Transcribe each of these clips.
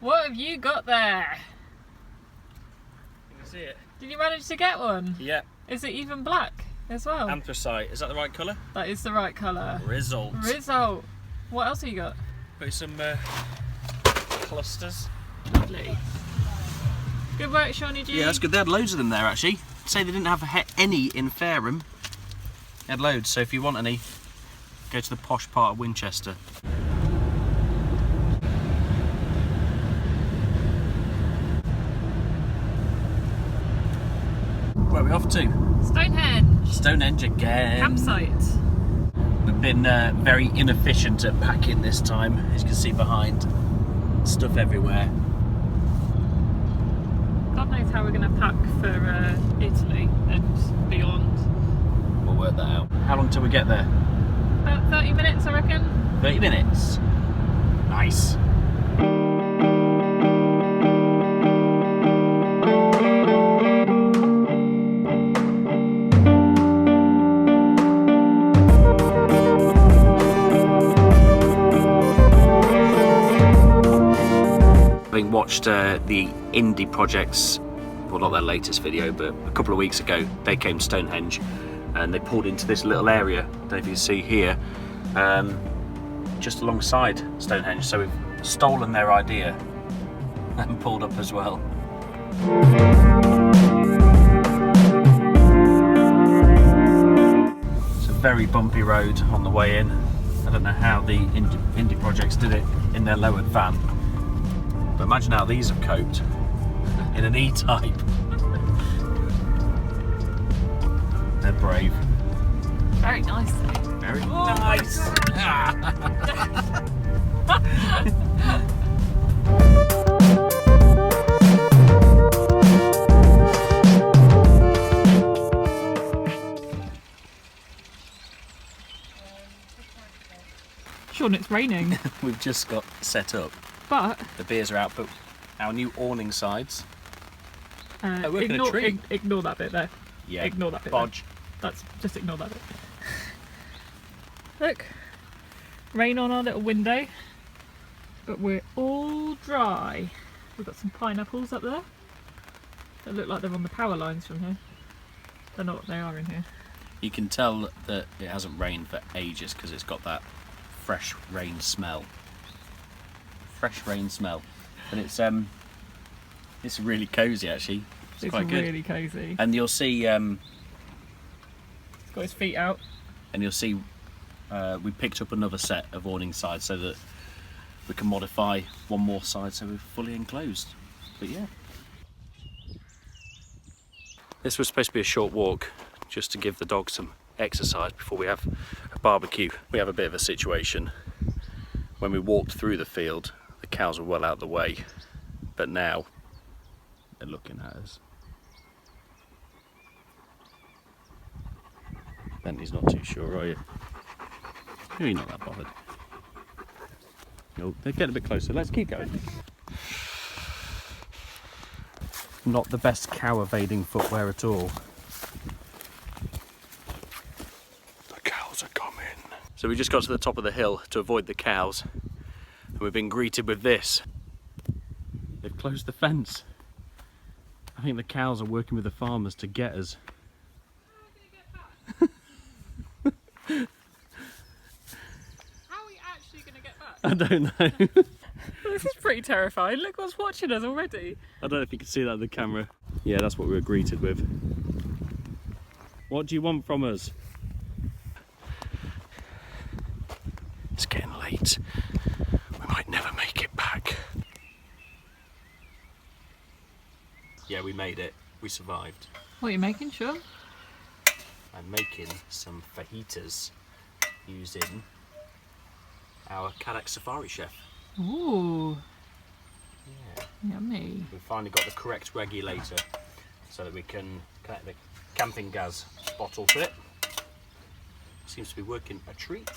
What have you got there? You can see it. Did you manage to get one? Yeah. Is it even black as well? Anthracite. Is that the right colour? That is the right colour. Result. What else have you got? Got some clusters. Lovely. Good work, Shawnee G. Yeah, that's good. They had loads of them there actually. Say they didn't have any in Fareham. They had loads, so if you want any, go to the posh part of Winchester. Where are we off to? Stonehenge. Stonehenge again. Campsite. We've been very inefficient at packing this time, as you can see behind. Stuff everywhere. God knows how we're going to pack for Italy and beyond. We'll work that out. How long till we get there? About 30 minutes, I reckon. 30 minutes. Nice. Having watched the indie projects, well, not their latest video, but a couple of weeks ago, they came to Stonehenge and they pulled into this little area, I don't know if you can see here, just alongside Stonehenge. So we've stolen their idea and pulled up as well. It's a very bumpy road on the way in. I don't know how the indie projects did it in their lowered van. But imagine how these have coped in an E-Type. They're brave. Very nice though. Very nice. Sean, it's raining. We've just got set up. But The beers are out, but our new awning sides. We're in a ignore, tree. ignore that bit there. Yeah. Ignore that bit. Bodge. That's just ignore that bit. Look, rain on our little window, but we're all dry. We've got some pineapples up there that look like they're on the power lines from here. They're not. They are in here. You can tell that it hasn't rained for ages because it's got that fresh rain smell. Fresh rain smell, and it's really cosy actually. It's quite good. Really cosy. And you'll see, He's got his feet out. and you'll see, we picked up another set of awning sides so that we can modify one more side so we're fully enclosed. But yeah, this was supposed to be a short walk, just to give the dog some exercise before we have a barbecue. We have a bit of a situation. When we walked through the field, the cows were well out of the way, but now they're looking at us. Bentley's not too sure, are you? You're not that bothered. No, they're getting a bit closer. Let's keep going. Not the best cow evading footwear at all. The cows are coming. So we just got to the top of the hill to avoid the cows, and we've been greeted with this. They've closed the fence. I think the cows are working with the farmers to get us. How are we actually going to get back? I don't know. This is pretty terrifying. Look what's watching us already. I don't know if you can see that in the camera. Yeah, that's what we were greeted with. What do you want from us? It's getting late. We might never make it back. Yeah, we made it. We survived. What are you making, Sean? I'm making some fajitas using our Kadak Safari chef. Ooh, Yeah. yummy. We've finally got the correct regulator so that we can connect the camping gas bottle to it. Seems to be working a treat.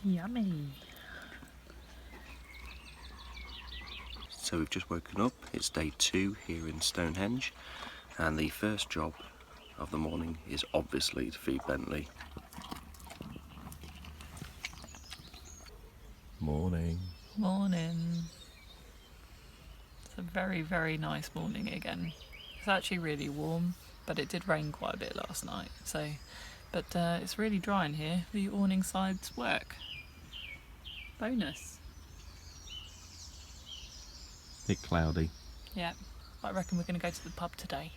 Yummy. So we've just woken up. It's day 2 here in Stonehenge, and the first job of the morning is obviously to feed Bentley. Morning. Morning. It's a very, very nice morning again. It's actually really warm, but it did rain quite a bit last night. But it's really dry in here. The awning sides work. Bonus. Bit cloudy. Yeah, I reckon we're going to go to the pub today.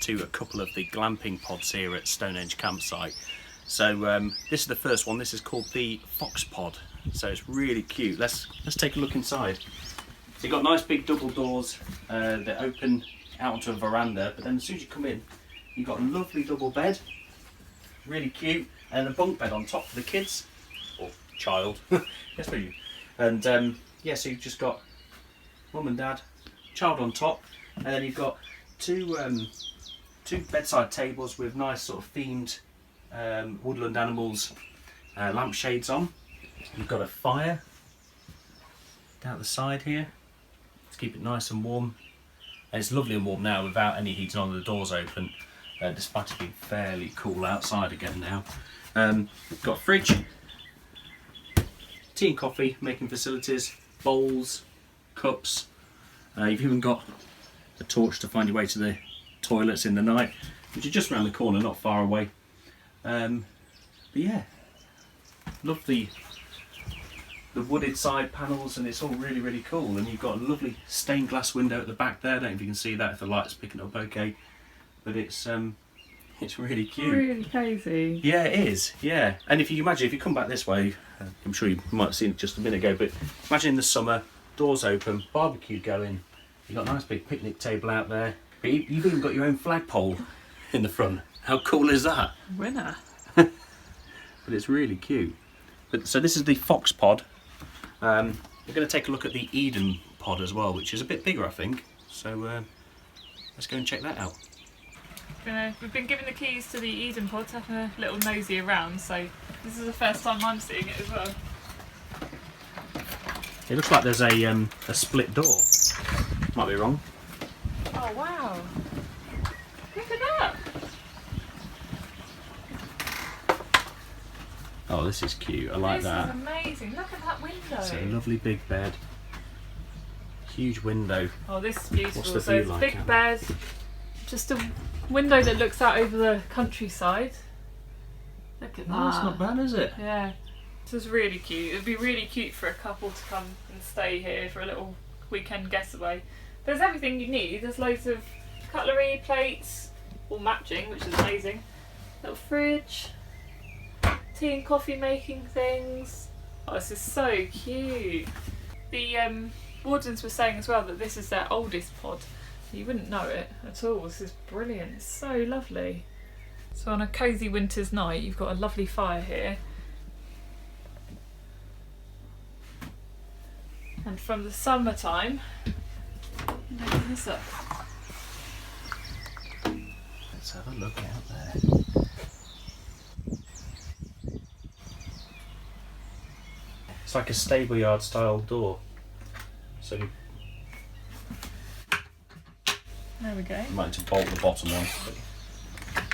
To a couple of the glamping pods here at Stonehenge Campsite. So this is the first one. This is called the Fox Pod. So it's really cute. Let's take a look inside. So you've got nice big double doors that open out onto a veranda, but then as soon as you come in, you've got a lovely double bed, really cute, and a bunk bed on top for the kids or child. Yes, for you. And yeah, so you've just got mum and dad, child on top, and then you've got two bedside tables with nice sort of themed woodland animals lampshades on. You've got a fire down the side here to keep it nice and warm. And it's lovely and warm now without any heating on, the doors open, despite it being fairly cool outside again now. Got a fridge, tea and coffee making facilities, bowls, cups. You've even got a torch to find your way to the toilets in the night, which is just around the corner, not far away. But yeah, love the wooded side panels, and it's all really, really cool. And you've got a lovely stained glass window at the back there. I don't know if you can see that, if the light's picking up okay, but it's really cute. Really cosy. Yeah, it is. Yeah, and if you imagine, if you come back this way, I'm sure you might have seen it just a minute ago, but imagine in the summer, doors open, barbecue going. You've got a nice big picnic table out there. But you've even got your own flagpole in the front. How cool is that? Winner. But it's really cute. So this is the Fox Pod. We're going to take a look at the Eden Pod as well, which is a bit bigger, I think. So let's go and check that out. We've been given the keys to the Eden Pod to have a little nosy around, so this is the first time I'm seeing it as well. It looks like there's a split door. Might be wrong. Oh wow! Look at that! Oh, this is cute. I like that. This is amazing. Look at that window. It's a lovely big bed. Huge window. Oh, this is beautiful. What's the So view it's a like, big Anna? bed, just a window that looks out over the countryside. Look at that. Oh, it's not bad, is it? Yeah. This is really cute. It'd be really cute for a couple to come and stay here for a little weekend getaway. There's everything you need. There's loads of cutlery, plates, all matching, which is amazing. Little fridge, tea and coffee making things. Oh, this is so cute. The wardens were saying as well that this is their oldest pod. You wouldn't know it at all. This is brilliant. It's so lovely. So on a cosy winter's night, you've got a lovely fire here. And from the summertime, open this up. Let's have a look out there. It's like a stable yard style door. So you There we go. might need to bolt the bottom one. But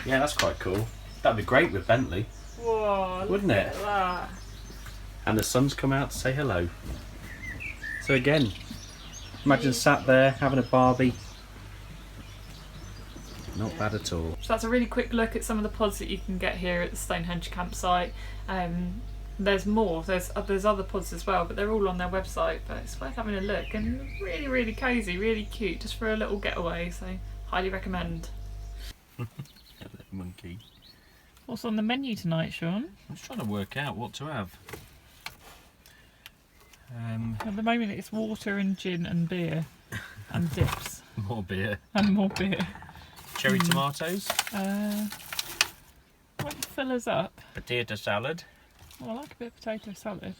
yeah, that's quite cool. That'd be great with Bentley. Whoa, Wouldn't look it? at that. And the sun's come out to say hello. So again, Imagine sat there having a barbie. Not bad at all. So that's a really quick look at some of the pods that you can get here at the Stonehenge Campsite. There's more, there's other pods as well, but they're all on their website, but it's worth having a look, and really, really cosy, really cute, just for a little getaway, so highly recommend. Monkey. What's on the menu tonight, Sean? I'm just trying to work out what to have. At the moment it's water and gin and beer and dips. More beer. And more beer. Cherry tomatoes. What will fill us up? Potato salad. Oh, I like a bit of potato salad.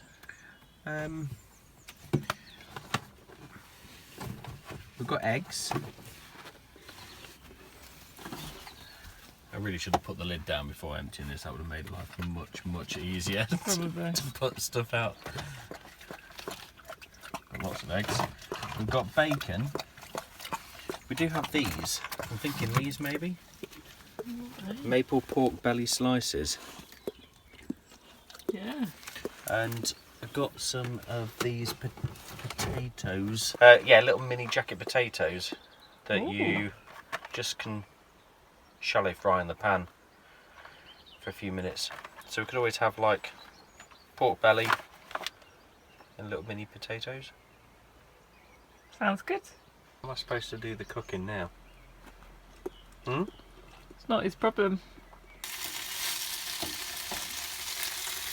We've got eggs. I really should have put the lid down before emptying this. That would have made life much easier Probably. to put stuff out. Got lots of eggs. We've got bacon. We do have these. I'm thinking these maybe. Maple pork belly slices. Yeah. And I've got some of these potatoes. Yeah, little mini jacket potatoes that you just can shallow fry in the pan for a few minutes. So we could always have like pork belly and little mini potatoes. Sounds good. Am I supposed to do the cooking now? It's not his problem.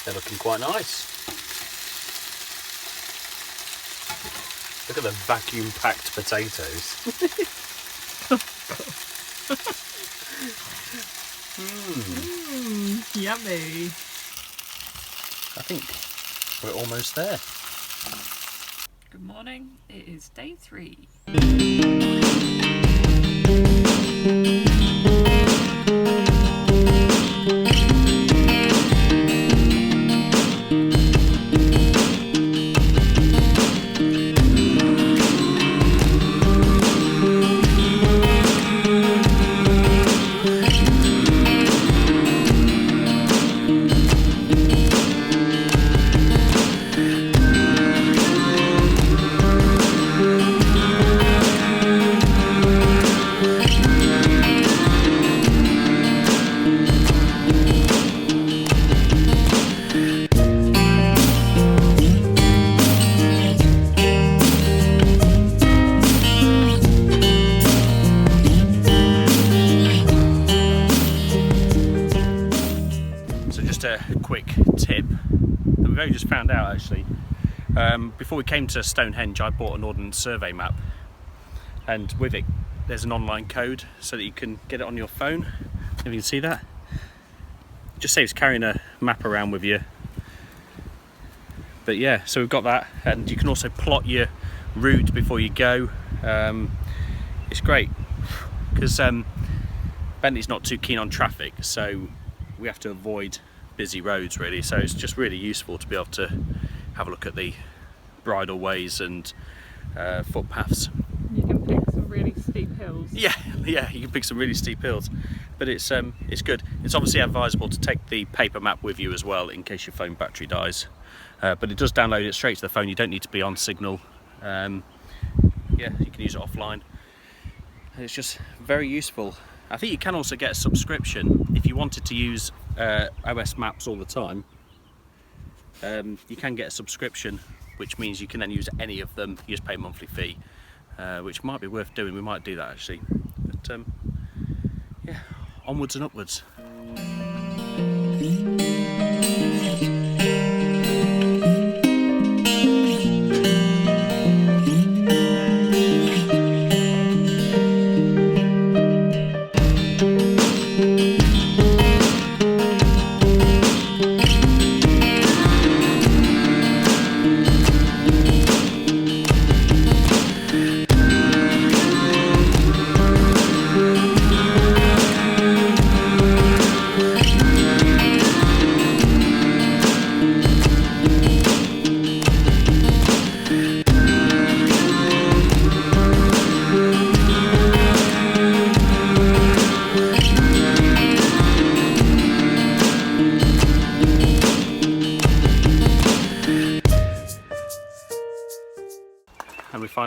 They're looking quite nice. Look at the vacuum packed potatoes. Yummy. I think we're almost there. Good morning. It is day 3. Quick tip that we've only just found out actually. Before we came to Stonehenge, I bought an Ordnance Survey map, and with it there's an online code so that you can get it on your phone. If you can see that, it just saves carrying a map around with you. But yeah, so we've got that, and you can also plot your route before you go. It's great because Bentley's not too keen on traffic, so we have to avoid busy roads really, so it's just really useful to be able to have a look at the bridle ways and footpaths. You can pick some really steep hills. Yeah, you can pick some really steep hills, but it's good. It's obviously advisable to take the paper map with you as well in case your phone battery dies, but it does download it straight to the phone. You don't need to be on signal. Yeah, you can use it offline. It's just very useful. I think you can also get a subscription if you wanted to use OS Maps all the time. You can get a subscription, which means you can then use any of them. You just pay a monthly fee, which might be worth doing. We might do that actually. But yeah, onwards and upwards.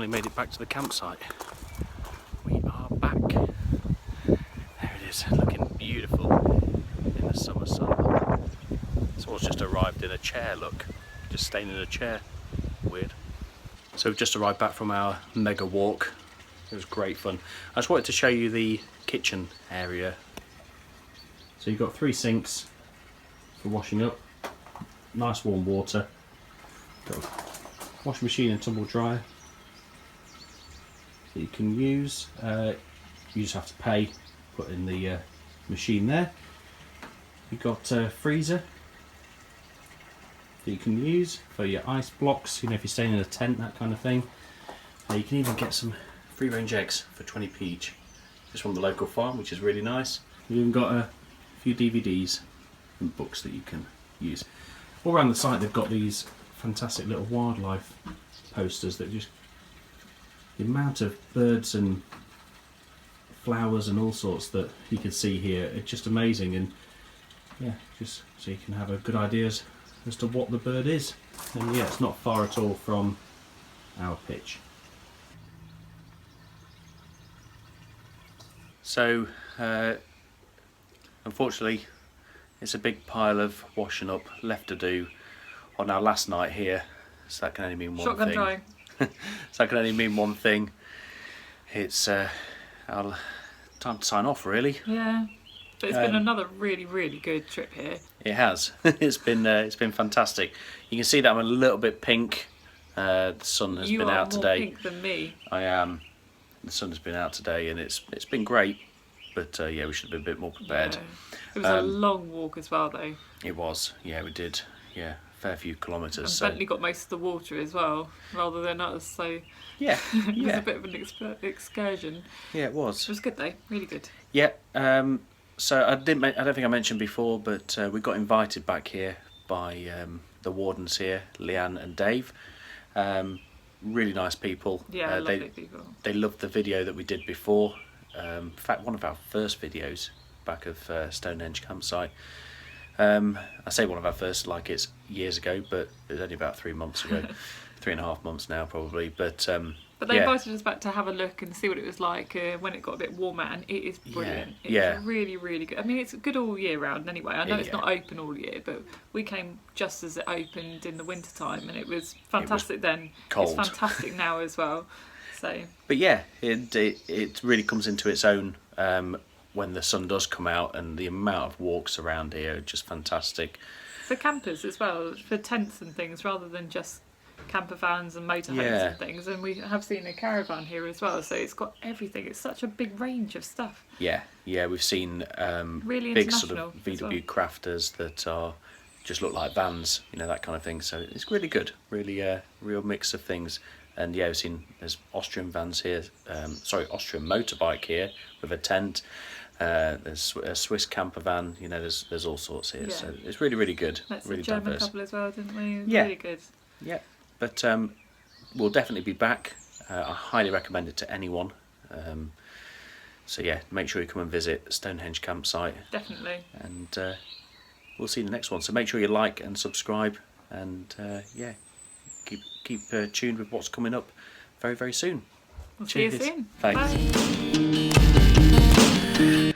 finally made it back to the campsite. We are back. There it is, looking beautiful in the summer sun. Someone's just arrived in a chair, look. Just staying in a chair. Weird. So we've just arrived back from our mega walk. It was great fun. I just wanted to show you the kitchen area. So you've got 3 sinks for washing up. Nice warm water. Got a washing machine and tumble dryer that you can use. You just have to pay, put in the machine there. You've got a freezer that you can use for your ice blocks, you know, if you're staying in a tent, that kind of thing. You can even get some free range eggs for 20p each, just from the local farm, which is really nice. You've even got a few DVDs and books that you can use. All around the site they've got these fantastic little wildlife posters that just, the amount of birds and flowers and all sorts that you can see here, it's just amazing. And yeah, just so you can have a good idea as to what the bird is. And yeah, it's not far at all from our pitch. So unfortunately it's a big pile of washing up left to do on our last night here, so that can only mean one Shotgun thing. drying. So that can only mean one thing. It's our time to sign off, really. Yeah, but it's been another really, really good trip here. It has. It's been fantastic. You can see that I'm a little bit pink. The sun has been out today. You are more pink than me. I am. The sun has been out today, and it's been great. But yeah, we should have been a bit more prepared. Yeah. It was a long walk as well, though. It was. Yeah, we did. Yeah, fair few kilometres. And So. Bentley got most of the water as well, rather than us. So Yeah, it was yeah, a bit of an excursion. yeah. It was. It was good though, really good. Yeah. So I don't think I mentioned before, but we got invited back here by the wardens here, Leanne and Dave. Really nice people. Yeah, lovely people. They loved the video that we did before. In fact, one of our first videos back of Stonehenge Campsite. I say one of our first, like it's years ago, but it was only about 3 months ago. 3.5 months now, probably. But they yeah. invited us back to have a look and see what it was like when it got a bit warmer, and it is brilliant. Yeah. It's really, really good. I mean, it's good all year round anyway. I know it's not open all year, but we came just as it opened in the winter time, and it was fantastic then. Cold. It's fantastic now as well. So. But yeah, it really comes into its own when the sun does come out, and the amount of walks around here are just fantastic. For campers as well, for tents and things, rather than just camper vans and motorhomes and things. And we have seen a caravan here as well, so it's got everything. It's such a big range of stuff. Yeah, we've seen really big sort of international VW crafters that are just look like vans, you know, that kind of thing. So it's really good, really real mix of things. And yeah, we've seen there's Austrian vans here, Austrian motorbike here with a tent. There's a Swiss camper van, you know, there's all sorts here. Yeah. So it's really, really good. That's really a German diverse. couple as well, didn't we? Yeah. Really good. Yeah, but we'll definitely be back. I highly recommend it to anyone. So yeah, make sure you come and visit Stonehenge Campsite. Definitely. And we'll see you in the next one. So make sure you like and subscribe, and yeah, keep tuned with what's coming up very, very soon. We'll see you soon. Thanks. Bye.